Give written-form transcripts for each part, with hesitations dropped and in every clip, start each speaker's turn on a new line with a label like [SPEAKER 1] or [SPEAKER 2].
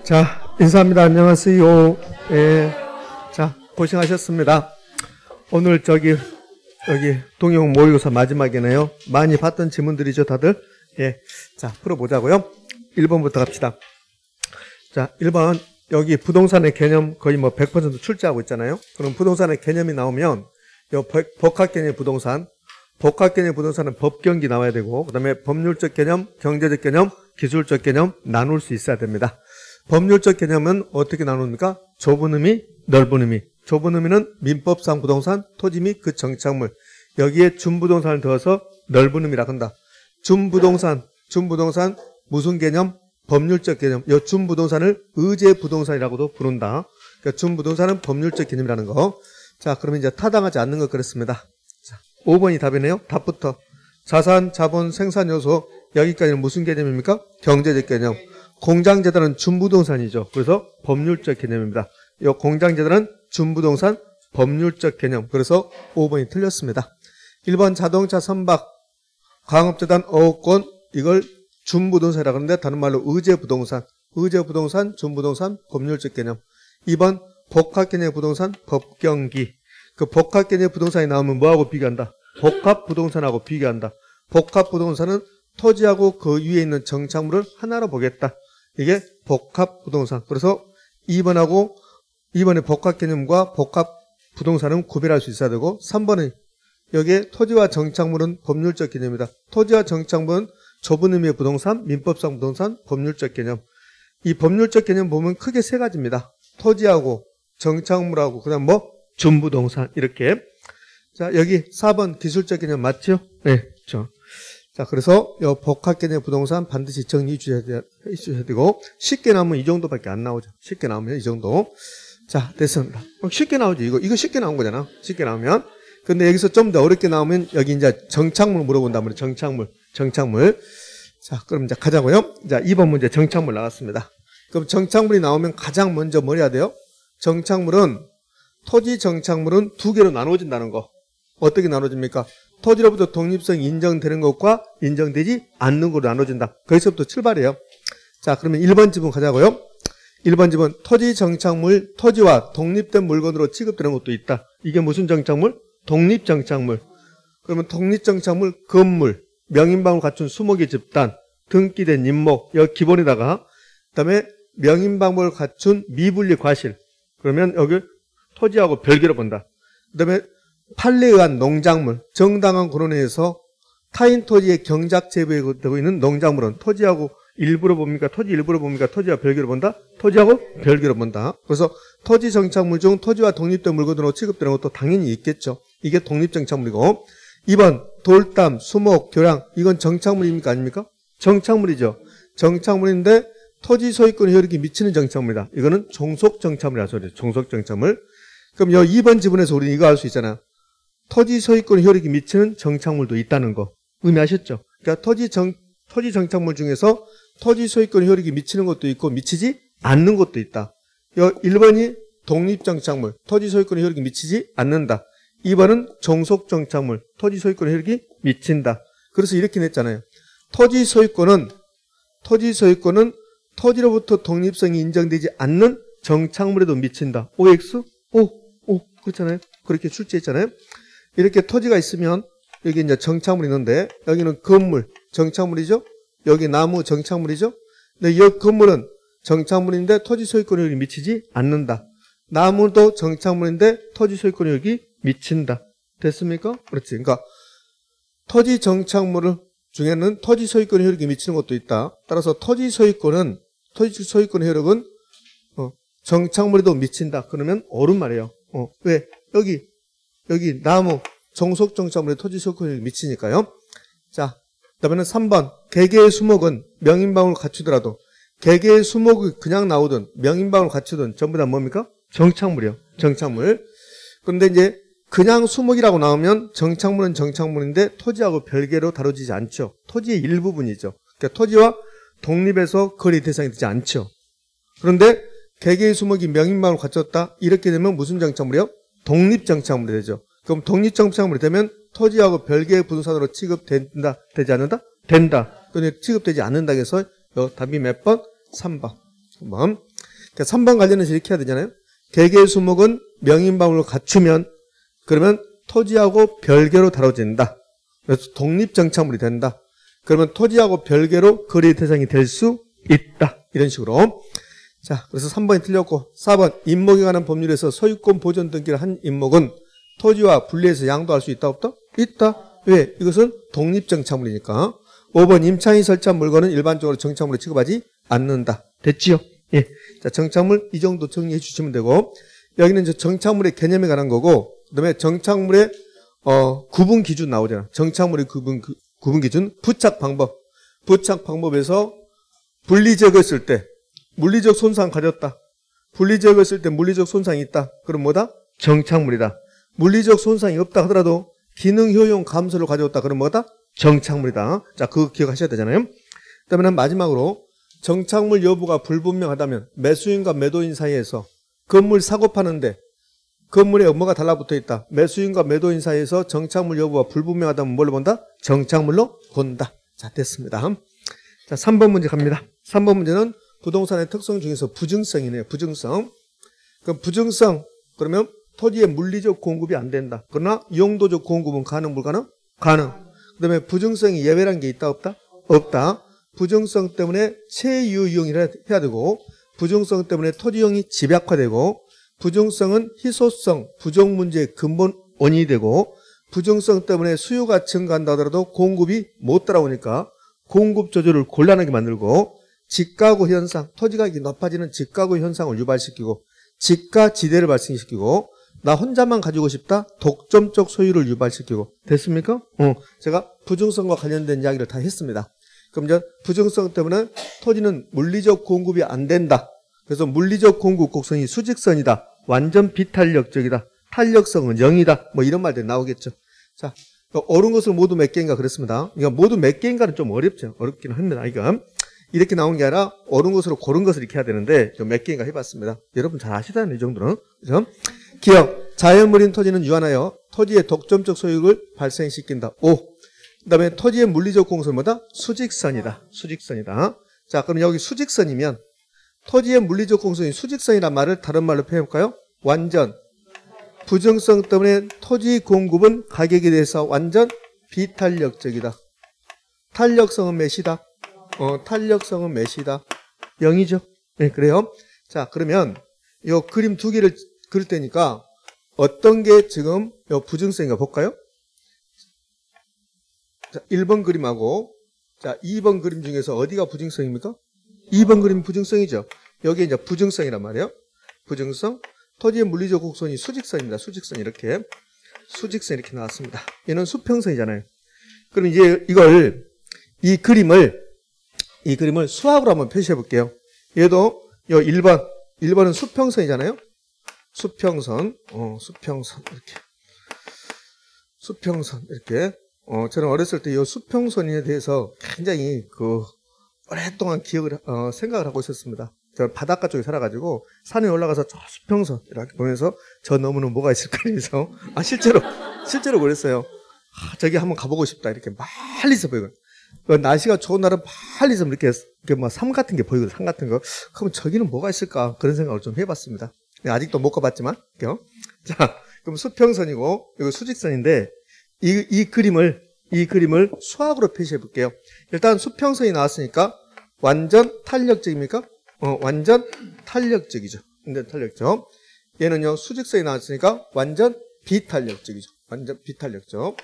[SPEAKER 1] 자, 인사합니다. 안녕하세요. 예. 자, 고생하셨습니다. 오늘 여기 동영 모의고사 마지막이네요. 많이 봤던 지문들이죠, 다들? 예. 자, 풀어보자고요. 1번부터 갑시다. 자, 1번. 여기 부동산의 개념 거의 뭐 100% 출제하고 있잖아요. 그럼 부동산의 개념이 나오면, 요 복합개념 부동산은 법경기 나와야 되고, 그 다음에 법률적 개념, 경제적 개념, 기술적 개념 나눌 수 있어야 됩니다. 법률적 개념은 어떻게 나눕니까? 좁은 의미, 넓은 의미. 좁은 의미는 민법상 부동산, 토지 및 그 정착물. 여기에 준부동산을 더해서 넓은 의미라고 한다. 준부동산 무슨 개념? 법률적 개념. 이 준부동산을 의제부동산이라고도 부른다. 그러니까 준부동산은 법률적 개념이라는 거. 자, 그러면 이제 타당하지 않는 것 그랬습니다. 자, 5번이 답이네요. 답부터. 자산, 자본, 생산 요소. 여기까지는 무슨 개념입니까? 경제적 개념. 공장재단은 준부동산이죠. 그래서 법률적 개념입니다. 이 공장재단은 준부동산 법률적 개념. 그래서 5번이 틀렸습니다. 1번 자동차 선박, 광업재단 어업권 이걸 준부동산이라고 하는데 다른 말로 의제부동산, 준부동산 법률적 개념. 2번 복합개념 부동산 법경기. 그 복합개념 부동산이 나오면 뭐하고 비교한다? 복합부동산하고 비교한다. 복합부동산은 토지하고 그 위에 있는 정착물을 하나로 보겠다. 이게 복합부동산. 그래서 2번의 복합개념과 복합부동산은 구별할 수 있어야 되고 3번은 여기에 토지와 정착물은 법률적 개념이다. 토지와 정착물은 좁은 의미의 부동산, 민법상 부동산, 법률적 개념. 이 법률적 개념 보면 크게 세 가지입니다. 토지하고 정착물하고 그다음 준부동산 이렇게. 자, 여기 4번 기술적 개념 맞죠? 네, 그렇죠. 자, 그래서 이 복합개념 부동산 반드시 정리해 주셔야 되고 쉽게 나오면 이 정도밖에 안 나오죠. 쉽게 나오면 이 정도. 자, 됐습니다. 쉽게 나오죠. 이거 쉽게 나온 거잖아. 쉽게 나오면. 근데 여기서 좀 더 어렵게 나오면 여기 이제 정착물 물어본단 말이에요. 정착물. 자, 그럼 이제 가자고요. 자, 2번 문제 정착물 나왔습니다. 그럼 정착물이 나오면 가장 먼저 뭘 해야 돼요? 토지 정착물은 두 개로 나눠진다는 거. 어떻게 나눠집니까? 토지로부터 독립성이 인정되는 것과 인정되지 않는 것으로 나눠진다. 거기서부터 출발해요. 자, 그러면 1번 지문 가자고요. 1번 지문 토지 정착물, 토지와 독립된 물건으로 취급되는 것도 있다. 이게 무슨 정착물? 독립정착물. 그러면 독립정착물, 건물, 명인방을 갖춘 수목의 집단, 등기된 임목, 여기 기본에다가 그다음에 명인방을 갖춘 미분리 과실. 그러면 여기 토지하고 별개로 본다. 그다음에 판례에 의한 농작물, 정당한 권한에 의해서 타인 토지의 경작 제보되고 있는 농작물은 토지하고 일부로 봅니까? 토지 일부로 봅니까? 토지와 별개로 본다? 토지하고 별개로 본다. 그래서 토지 정착물 중 토지와 독립된 물건으로 취급되는 것도 당연히 있겠죠. 이게 독립정착물이고 2번 돌담, 수목, 교량 이건 정착물입니까? 아닙니까? 정착물이죠. 정착물인데 토지 소유권 효력이 미치는 정착물이다. 이거는 종속정착물이라서 그래요. 종속정착물. 그럼 이 2번 지분에서 우리는 이거 알 수 있잖아. 토지 소유권 효력이 미치는 정착물도 있다는 거. 의미하셨죠? 그러니까 토지 정착물 중에서 토지 소유권 효력이 미치는 것도 있고 미치지 않는 것도 있다. 1번이 독립정착물, 토지 소유권 효력이 미치지 않는다. 2번은 종속정착물, 토지 소유권 효력이 미친다. 그래서 이렇게 냈잖아요. 토지 소유권은 토지로부터 독립성이 인정되지 않는 정착물에도 미친다. OX? 그렇잖아요. 그렇게 출제했잖아요. 이렇게 토지가 있으면 여기 이제 정착물이 있는데 여기는 건물, 정착물이죠. 여기 나무 정착물이죠. 근데 이 건물은 정착물인데 토지 소유권 효력이 미치지 않는다. 나무도 정착물인데 토지 소유권 효력이 미친다. 됐습니까? 그렇지. 그러니까 토지 정착물 중에는 토지 소유권 효력이 미치는 것도 있다. 따라서 토지 소유권 효력은 정착물에도 미친다. 그러면 옳은 말이에요. 왜? 여기 나무 종속정착물에 토지 소유권 효력이 미치니까요. 자, 그다음에는 3번 개개의 수목은 명인방을 갖추더라도 개개의 수목이 그냥 나오든 명인방을 갖추든 전부 다 뭡니까? 정착물이요. 정착물. 그런데 이제 그냥 수목이라고 나오면 정착물은 정착물인데 토지하고 별개로 다뤄지지 않죠. 토지의 일부분이죠. 그러니까 토지와 독립해서 거래 대상이 되지 않죠. 그런데 개개의 수목이 명인방을 갖췄다. 이렇게 되면 무슨 정착물이요? 독립정착물이 되죠. 그럼 독립정착물이 되면 토지하고 별개의 부동산으로 취급된다? 되지 않는다? 된다. 그런데 취급되지 않는다 해서 답이 몇 번? 3번. 3번. 그러니까 3번 관련해서 이렇게 해야 되잖아요. 개개수목은 명인방울을 갖추면 그러면 토지하고 별개로 다뤄진다. 그래서 독립정착물이 된다. 그러면 토지하고 별개로 거래 대상이 될 수 있다. 이런 식으로. 자, 그래서 3번이 틀렸고 4번 임목에 관한 법률에서 소유권 보존 등기를 한 임목은 토지와 분리해서 양도할 수 있다 없다? 있다. 왜? 이것은 독립정착물이니까. 5번 임차인이 설치한 물건은 일반적으로 정착물에 취급하지 않는다. 됐지요? 예. 자, 정착물 이 정도 정리해 주시면 되고 여기는 이제 정착물의 개념에 관한 거고 그다음에 정착물의 구분 기준 나오잖아. 정착물의 구분 기준, 부착 방법. 부착 방법에서 분리 제거했을 때 물리적 손상 가졌다. 분리 제거했을 때 물리적 손상이 있다. 그럼 뭐다? 정착물이다. 물리적 손상이 없다 하더라도 기능 효용 감소를 가져왔다. 그럼 뭐다? 정착물이다. 자, 그거 기억하셔야 되잖아요. 그다음에 마지막으로 정착물 여부가 불분명하다면 매수인과 매도인 사이에서 건물 사고 파는데 건물에 뭐가 달라붙어 있다. 매수인과 매도인 사이에서 정착물 여부가 불분명하다면 뭘로 본다? 정착물로 본다. 자, 됐습니다. 자, 3번 문제 갑니다. 3번 문제는 부동산의 특성 중에서 부증성이네요. 부증성. 그럼 부증성 그러면 토지의 물리적 공급이 안 된다. 그러나 용도적 공급은 가능 불가능? 가능. 그다음에 부증성이 예외란 게 있다 없다? 없다. 부증성 때문에 체유이용을 해야 되고 부증성 때문에 토지용이 집약화되고 부증성은 희소성, 부정 문제의 근본 원인이 되고 부증성 때문에 수요가 증가한다 하더라도 공급이 못 따라오니까 공급 조절을 곤란하게 만들고 집가구 현상, 토지 가격이 높아지는 집가구 현상을 유발시키고 집가 지대를 발생시키고 나 혼자만 가지고 싶다? 독점적 소유를 유발시키고 됐습니까? 제가 부증성과 관련된 이야기를 다 했습니다. 그럼 이제 부증성 때문에 토지는 물리적 공급이 안 된다. 그래서 물리적 공급 곡선이 수직선이다. 완전 비탄력적이다. 탄력성은 0이다. 뭐 이런 말들이 나오겠죠. 자, 옳은 것을 모두 몇 개인가 그랬습니다. 그러니까 모두 몇 개인가는 좀 어렵죠. 어렵기는 합니다. 이거 이렇게 나온 게 아니라 옳은 것으로 고른 것을 이렇게 해야 되는데 좀 몇 개인가 해봤습니다. 여러분 잘 아시잖아요. 이 정도는. 그죠? 기억. 자연물인 토지는 유한하여 토지의 독점적 소유를 발생시킨다. 5. 그 다음에 토지의 물리적 공선은 뭐다? 수직선이다. 수직선이다. 자, 그럼 여기 수직선이면 토지의 물리적 공선이 수직선이란 말을 다른 말로 표현해볼까요? 완전. 부정성 때문에 토지 공급은 가격에 대해서 완전 비탄력적이다. 탄력성은 몇이다? 탄력성은 몇이다? 0이죠. 네, 그래요. 자, 그러면 이 그림 두 개를 그릴 테니까 어떤 게 지금 부증성인가 볼까요? 자, 1번 그림하고 자, 2번 그림 중에서 어디가 부증성입니까? 2번 그림 부증성이죠. 여기 이제 부증성이란 말이에요. 부증성. 토지의 물리적 곡선이 수직선입니다. 수직선 이렇게. 수직선 이렇게 나왔습니다. 얘는 수평선이잖아요. 그럼 이제 이 그림을 수학으로 한번 표시해 볼게요. 얘도 요 1번은 수평선이잖아요. 수평선. 수평선 이렇게. 수평선 이렇게. 저는 어렸을 때 이 수평선에 대해서 굉장히 오랫동안 생각을 하고 있었습니다. 저 바닷가 쪽에 살아가지고 산에 올라가서 저 수평선 이렇게 보면서 저 너머는 뭐가 있을까 해서 실제로 그랬어요. 저기 한번 가보고 싶다 이렇게 멀리서 보이거든요. 날씨가 좋은 날은 멀리서 이렇게 뭐 삶 같은 게 보이거든요. 산 같은 거. 그럼 저기는 뭐가 있을까 그런 생각을 좀 해봤습니다. 아직도 못 가봤지만. 자, 그럼 수평선이고 이거 수직선인데 이 그림을 수학으로 표시해 볼게요. 일단 수평선이 나왔으니까 완전 탄력적입니까? 완전 탄력적이죠. 완전 탄력적. 얘는요, 수직선이 나왔으니까 완전 비탄력적이죠. 완전 비탄력적.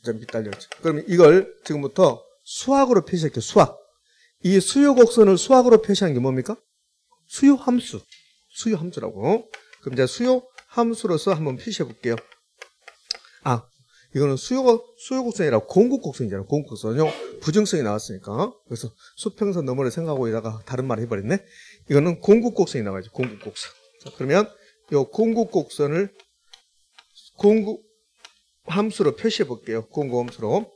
[SPEAKER 1] 완전 비탄력적. 그러면 이걸 지금부터 수학으로 표시할게요. 수학. 이 수요 곡선을 수학으로 표시한 게 뭡니까? 수요 함수. 수요 함수라고. 그럼 이제 수요 함수로서 한번 표시해 볼게요. 이거는 수요 곡선이라 공급 곡선이잖아요. 공급 곡선요. 부증성이 나왔으니까. 그래서 수평선 너머를 생각하고 있다가 다른 말을 해버렸네. 이거는 공급 곡선이 나와야죠. 공급 곡선. 자, 그러면 이 공급 곡선을 공급 함수로 표시해 볼게요. 공급 함수로.